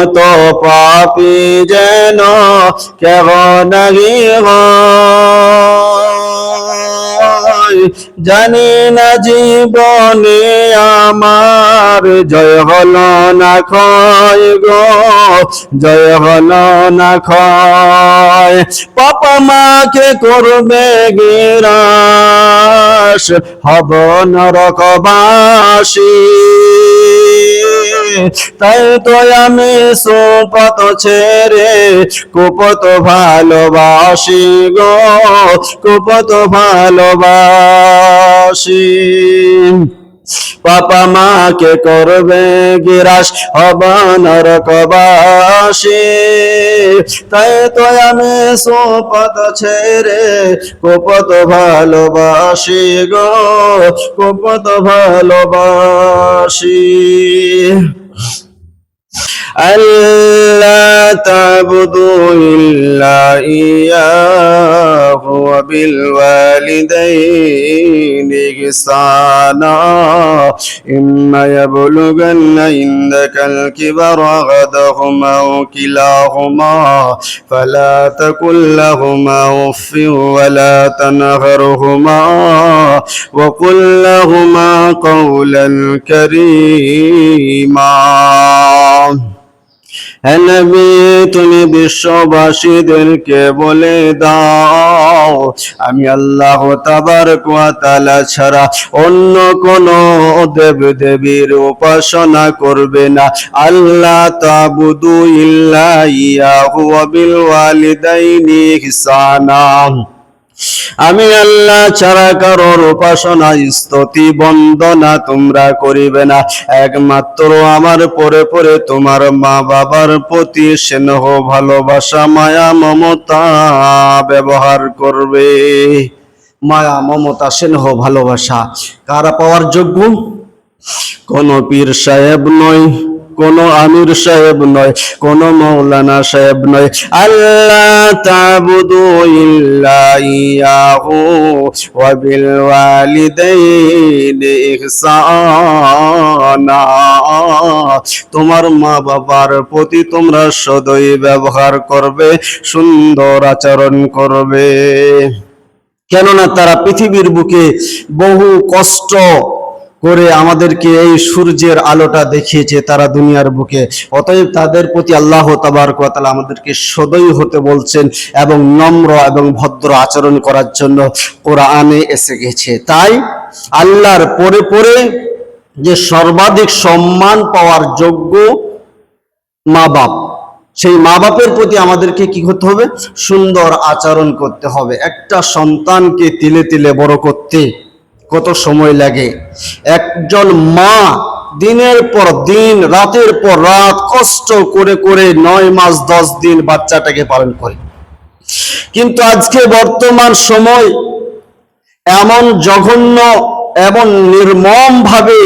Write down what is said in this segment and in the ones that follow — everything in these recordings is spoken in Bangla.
মতো পাপী যেন কেহ নাহি হয়। জানি না জীবনে আমার জয় হলো না ক্ষয় গো, জয় হলো না ক্ষয়। পাপা মাকে করবে গিরাস, হব নরকবাসী। তাই তো আমি সুপথ ছেড়ে কুপথ ভালোবাসি গো, কুপথ ভালোবাসি। পাপা মাকে করবে গিরাস, হব নরকবাসী। তাই তো আমি সুপথ ছেড়ে কুপথ ভালোবাসি গো, কুপথ ভালোবাসি। ألا تعبدوا إلا إياه وبالوالدين إحسانا إما يبلغن عندك الكبر أحدهما أو كلاهما فلا تقل لهما أف ولا تنهرهما وقل لهما قولا كريما। হে নবী, তুমি বিশ্ববাসীদেরকে বলে দাও, আমি আল্লাহ তাবারক ওয়া তাআলা ছাড়া অন্য কোন দেব দেবীর উপাসনা করবে না। আল্লাহ তাবুদু ইল্লা ইয়াহু ওয়া বিল ওয়ালিদাইনি ইহসানা, আমি আল্লাহ ছাড়া কারোর উপাসনা স্তুতি বন্দনা তোমরা করিবে না। একমাত্র আমার পরে পরে তোমার মা বাবার প্রতি স্নেহ ভালোবাসা মায়া মমতা ব্যবহার করবে। মায়া মমতা স্নেহ ভালোবাসা কারা পাওয়ার যোগ্য? কোন পীর সাহেব নয়, কোন আমির সাহেব নয়, কোন মৌলানা সাহেব নয়। আল্লাহ তাবুদু ইল্লা ইয়াহু ওয়া বিল ওয়ালিদাইনি ইহসানা, তোমার মা বাবার প্রতি তোমরা সদয় ব্যবহার করবে, সুন্দর আচরণ করবে। কেননা তারা পৃথিবীর বুকে বহু কষ্ট করে আমাদেরকে এই সূর্যের আলোটা দেখিয়েছে তারা দুনিয়ার বুকে। অতএব তাদের প্রতি আল্লাহ তাবারক ওয়া তাআলা আমাদেরকে সদয় হতে বলছেন এবং নম্র এবং ভদ্র আচরণ করার জন্য কোরআনে এসে গেছে। তাই আল্লাহর পরে পরে যে সর্বাধিক সম্মান পাওয়ার যোগ্য মা বাপ, সেই মা বাপের প্রতি আমাদেরকে কি করতে হবে? সুন্দর আচরণ করতে হবে। একটা সন্তানকে তিলে তিলে বড় করতে কত সময় লাগে? একজন মা দিনের পর দিন রাতের পর রাত কষ্ট করে করে 9 মাস 10 দিন বাচ্চাটাকে পালন করে। কিন্তু আজকে বর্তমান সময় এমন জঘন্য এমন নির্মম ভাবে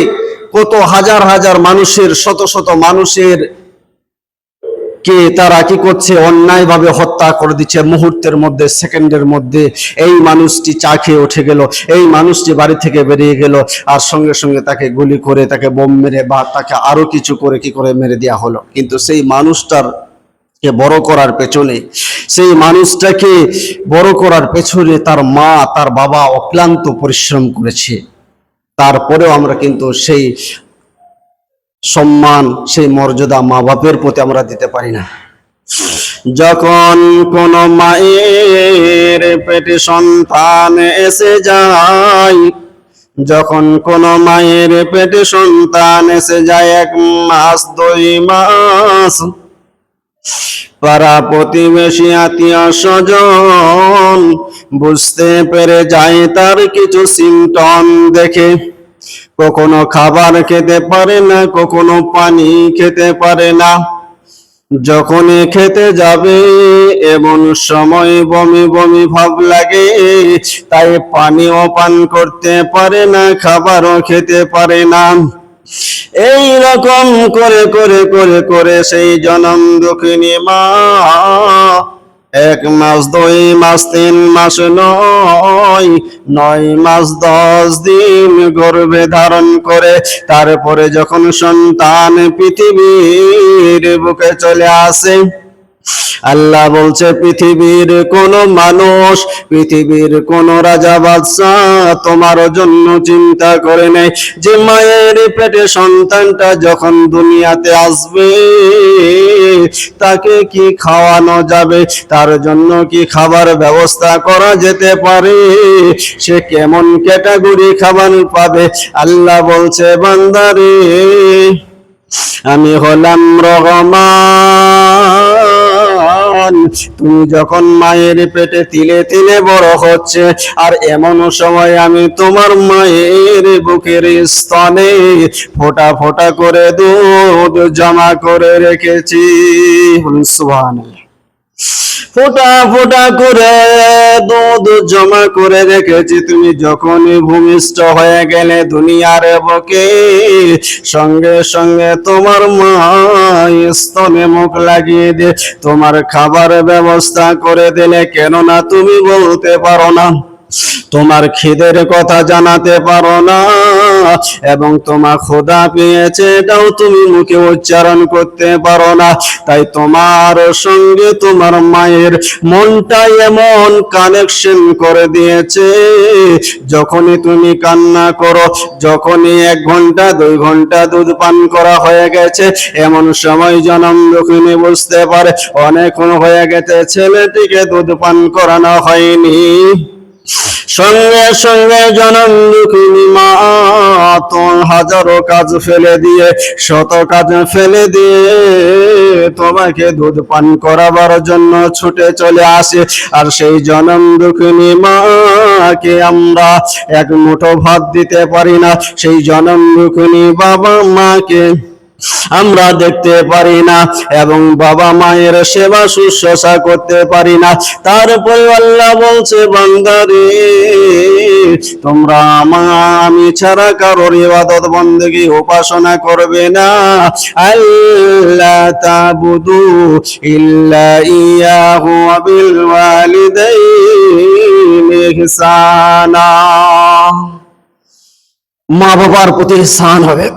কত হাজার হাজার মানুষের, শত শত মানুষের কে তারা কি করছে? অন্যায় ভাবে হত্যা করে দিচ্ছে মুহূর্তের মধ্যে, সেকেন্ডের মধ্যে। এই মানুষটি চা খেয়ে উঠে গেল, এই মানুষটি বাড়ি থেকে বেরিয়ে গেল, আর সঙ্গে সঙ্গে তাকে গুলি করে, তাকে বোম মেরে বা তাকে আরো কিছু করে কি করে মেরে দেওয়া হলো। কিন্তু সেই মানুষটার কে বড় করার পেছনে, সেই মানুষটাকে বড় করার পেছনে তার মা তার বাবা অক্লান্ত পরিশ্রম করেছে। তারপরেও আমরা কিন্তু সেই সম্মান, সেই মর্যাদা মা বাপের প্রতি আমরা দিতে পারি না। যখন কোন মায়ের পেটে সন্তান এসে যায়, যখন কোন মায়ের পেটে সন্তান এসে যায় 1 মাস 2 মাস, পাড়া প্রতিবেশী আত্মীয় স্বজন বুঝতে পেরে যায় তার কিছু সিমটম দেখে। কখনো খাবার খেতে পারে না, কখনো পানি খেতে পারে না। যখনই খেতে যাবে এমন সময় বমি বমি ভাব লাগে, তাই পানিও পান করতে পারে না, খাবারও খেতে পারে না। এই রকম করে করে করে করে সেই জনম দুঃখিনী মা 1 মাস 2 মাস 3 মাস নয়, 9 মাস 10 দিন গর্ভে ধারণ করে তারপরে যখন সন্তান পৃথিবীর বুকে চলে আসে, আল্লাহ বলছে পৃথিবীর কোন মানুষ, পৃথিবীর কোন রাজা বাদশাহ তোমার জন্য চিন্তা করে নেই যে মায়ের পেটে সন্তানটা যখন দুনিয়াতে আসবে তাকে কি খাওয়ানো যাবে, তার জন্য কি খাবার ব্যবস্থা করা যেতে পারে, সে কেমন ক্যাটাগরি খাবার পাবে। আল্লাহ বলছে বান্দারে আমি হলাম রহমান, তুমি যখন মায়ের পেটে তিলে তিলে বড় হচ্ছে আর এমন সময় আমি তোমার মায়ের বুকের স্তনে ফোঁটা ফোঁটা করে দুধ জমা করে রেখেছি। সুবহানাল্লাহ। ফোঁটা ফোঁটা করে দুধ জমা করে রেখেছি, তুমি যখনই ভূমিষ্ঠ হয়ে গেলে দুনিয়ার বুকে সঙ্গে সঙ্গে তোমার মা স্তনে মুখ লাগিয়ে দিয়ে তোমার খাবার ব্যবস্থা করে দিলে, কেননা তুমি বলতে পারো না, তোমার খিদের কথা জানাতে পারো না এবং তোমার ক্ষুধা পেয়েছে এটাও তুমি মুখে উচ্চারণ করতে পারো না। তাই তোমার সঙ্গে তোমার মায়ের মনটা এমন কানেকশন করে দিয়েছে, যখনই তুমি কান্না করো, যখনই 1 ঘন্টা 2 ঘন্টা দুধ পান করা হয়ে গেছে, এমন সময় জনম দুঃখিনী বুঝতে পারে অনেকক্ষণ হয়ে গেছে ছেলেটিকে দুধ পান করানো হয়নি। সঙ্গে সঙ্গে জনম দুঃখিনী মা তোর হাজারো কাজ ফেলে দিয়ে, শত কাজ ফেলে দিয়ে তোমাকে দুধ পান করাবার জন্য ছুটে চলে আসে। আর সেই জনম দুঃখিনী মাকে আমরা 1 মুঠো ভাত দিতে পারি না, সেই জনম দুঃখিনী বাবা মাকে আমরা দেখতে পারি না এবং বাবা মায়ের সেবা শুশ্রূষা করতে পারি না। তারপরে আল্লাহ বলছে বান্দারে তোমরা আমি ছাড়া কারোর ইবাদত বন্দেগী উপাসনা করবে না। আল্লাহ তাবুদু ইল্লা ইয়াহু ওয়া বিল ওয়ালিদাইনি ইহসানা। মা বাবার প্রতি ইহসান হবে।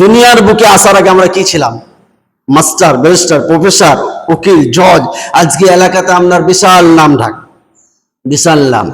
দুনিয়ার বুকে আসার আগে আমরা কি ছিলাম? মাস্টার, ব্যারিস্টার, প্রফেসর, উকিল, জজ। আজকে এলাকাতে আপনার বিশাল নাম ঢাক, বিশাল নাম।